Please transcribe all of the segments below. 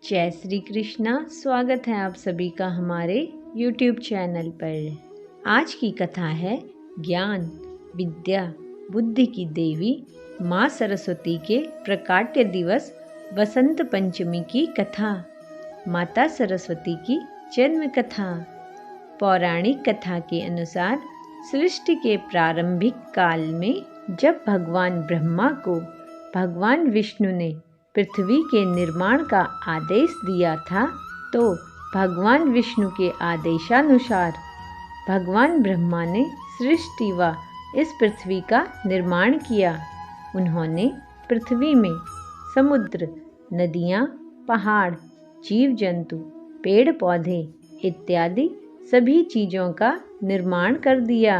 जय श्री कृष्णा। स्वागत है आप सभी का हमारे YouTube चैनल पर। आज की कथा है ज्ञान, विद्या, बुद्धि की देवी माँ सरस्वती के प्रकाट्य दिवस वसंत पंचमी की कथा। माता सरस्वती की जन्म कथा। पौराणिक कथा के अनुसार सृष्टि के प्रारंभिक काल में जब भगवान ब्रह्मा को भगवान विष्णु ने पृथ्वी के निर्माण का आदेश दिया था, तो भगवान विष्णु के आदेशानुसार भगवान ब्रह्मा ने सृष्टि व इस पृथ्वी का निर्माण किया। उन्होंने पृथ्वी में समुद्र, नदियाँ, पहाड़, जीव जंतु, पेड़ पौधे इत्यादि सभी चीज़ों का निर्माण कर दिया।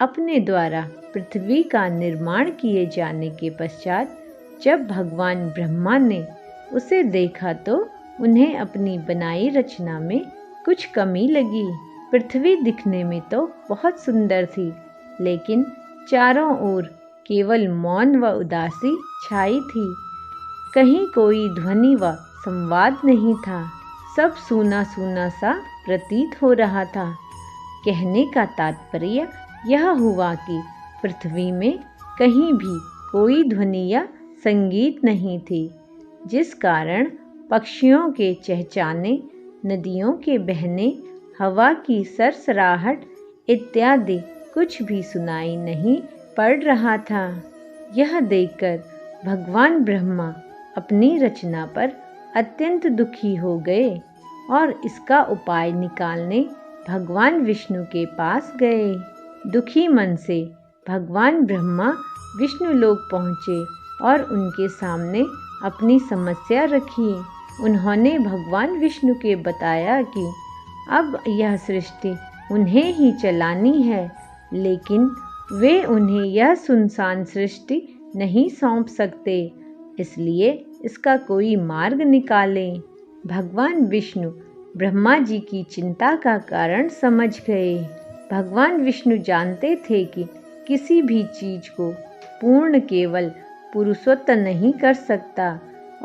अपने द्वारा पृथ्वी का निर्माण किए जाने के पश्चात जब भगवान ब्रह्मा ने उसे देखा तो उन्हें अपनी बनाई रचना में कुछ कमी लगी। पृथ्वी दिखने में तो बहुत सुंदर थी, लेकिन चारों ओर केवल मौन व उदासी छाई थी। कहीं कोई ध्वनि व संवाद नहीं था। सब सूना सूना सा प्रतीत हो रहा था। कहने का तात्पर्य यह हुआ कि पृथ्वी में कहीं भी कोई ध्वनि या संगीत नहीं थी, जिस कारण पक्षियों के चहचहाने, नदियों के बहने, हवा की सरसराहट इत्यादि कुछ भी सुनाई नहीं पड़ रहा था। यह देखकर भगवान ब्रह्मा अपनी रचना पर अत्यंत दुखी हो गए और इसका उपाय निकालने भगवान विष्णु के पास गए। दुखी मन से भगवान ब्रह्मा विष्णु लोक पहुँचे और उनके सामने अपनी समस्या रखी। उन्होंने भगवान विष्णु के बताया कि अब यह सृष्टि उन्हें ही चलानी है, लेकिन वे उन्हें यह सुनसान सृष्टि नहीं सौंप सकते, इसलिए इसका कोई मार्ग निकालें। भगवान विष्णु ब्रह्मा जी की चिंता का कारण समझ गए। भगवान विष्णु जानते थे कि किसी भी चीज को पूर्ण केवल पुरुषत्व नहीं कर सकता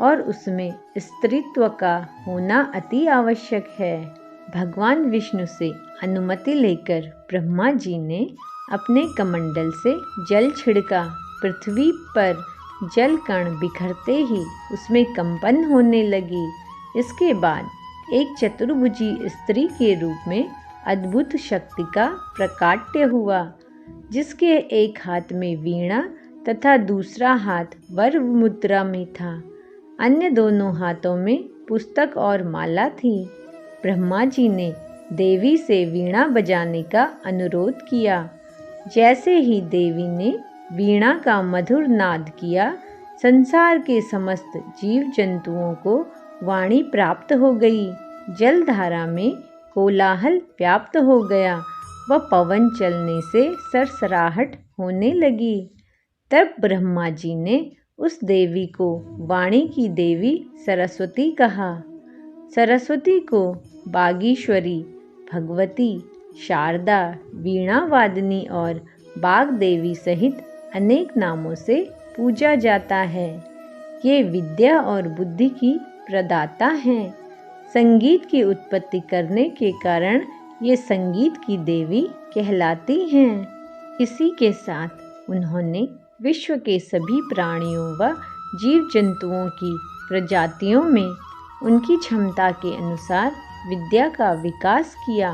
और उसमें स्त्रीत्व का होना अति आवश्यक है। भगवान विष्णु से अनुमति लेकर ब्रह्मा जी ने अपने कमंडल से जल छिड़का। पृथ्वी पर जल कण बिखरते ही उसमें कंपन होने लगी। इसके बाद एक चतुर्भुजी स्त्री के रूप में अद्भुत शक्ति का प्रकाट्य हुआ, जिसके एक हाथ में वीणा तथा दूसरा हाथ वर मुद्रा में था। अन्य दोनों हाथों में पुस्तक और माला थी। ब्रह्मा जी ने देवी से वीणा बजाने का अनुरोध किया। जैसे ही देवी ने वीणा का मधुर नाद किया, संसार के समस्त जीव जंतुओं को वाणी प्राप्त हो गई। जलधारा में कोलाहल व्याप्त हो गया व पवन चलने से सरसराहट होने लगी। तब ब्रह्मा जी ने उस देवी को वाणी की देवी सरस्वती कहा। सरस्वती को बागीश्वरी, भगवती, शारदा, वीणा वादिनी और बाग देवी सहित अनेक नामों से पूजा जाता है। ये विद्या और बुद्धि की प्रदाता हैं। संगीत की उत्पत्ति करने के कारण ये संगीत की देवी कहलाती हैं। इसी के साथ उन्होंने विश्व के सभी प्राणियों व जीव जंतुओं की प्रजातियों में उनकी क्षमता के अनुसार विद्या का विकास किया।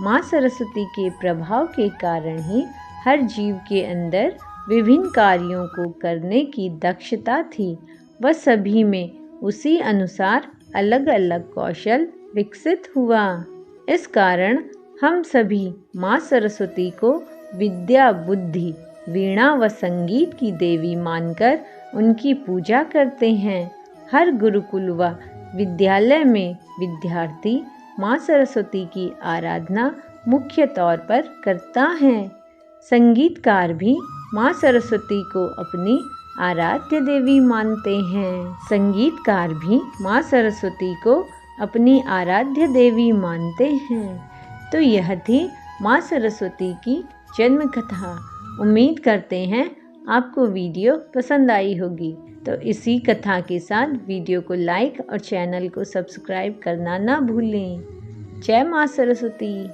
माँ सरस्वती के प्रभाव के कारण ही हर जीव के अंदर विभिन्न कार्यों को करने की दक्षता थी व सभी में उसी अनुसार अलग अलग कौशल विकसित हुआ। इस कारण हम सभी माँ सरस्वती को विद्या, बुद्धि, वीणा व संगीत की देवी मानकर उनकी पूजा करते हैं। हर गुरुकुल व विद्यालय में विद्यार्थी माँ सरस्वती की आराधना मुख्य तौर पर करता है। संगीतकार भी माँ सरस्वती को अपनी आराध्य देवी मानते हैं। संगीतकार भी माँ सरस्वती को अपनी आराध्य देवी मानते हैं। तो यह थी माँ सरस्वती की जन्म कथा। उम्मीद करते हैं आपको वीडियो पसंद आई होगी। तो इसी कथा के साथ वीडियो को लाइक और चैनल को सब्सक्राइब करना ना भूलें। जय माँ सरस्वती।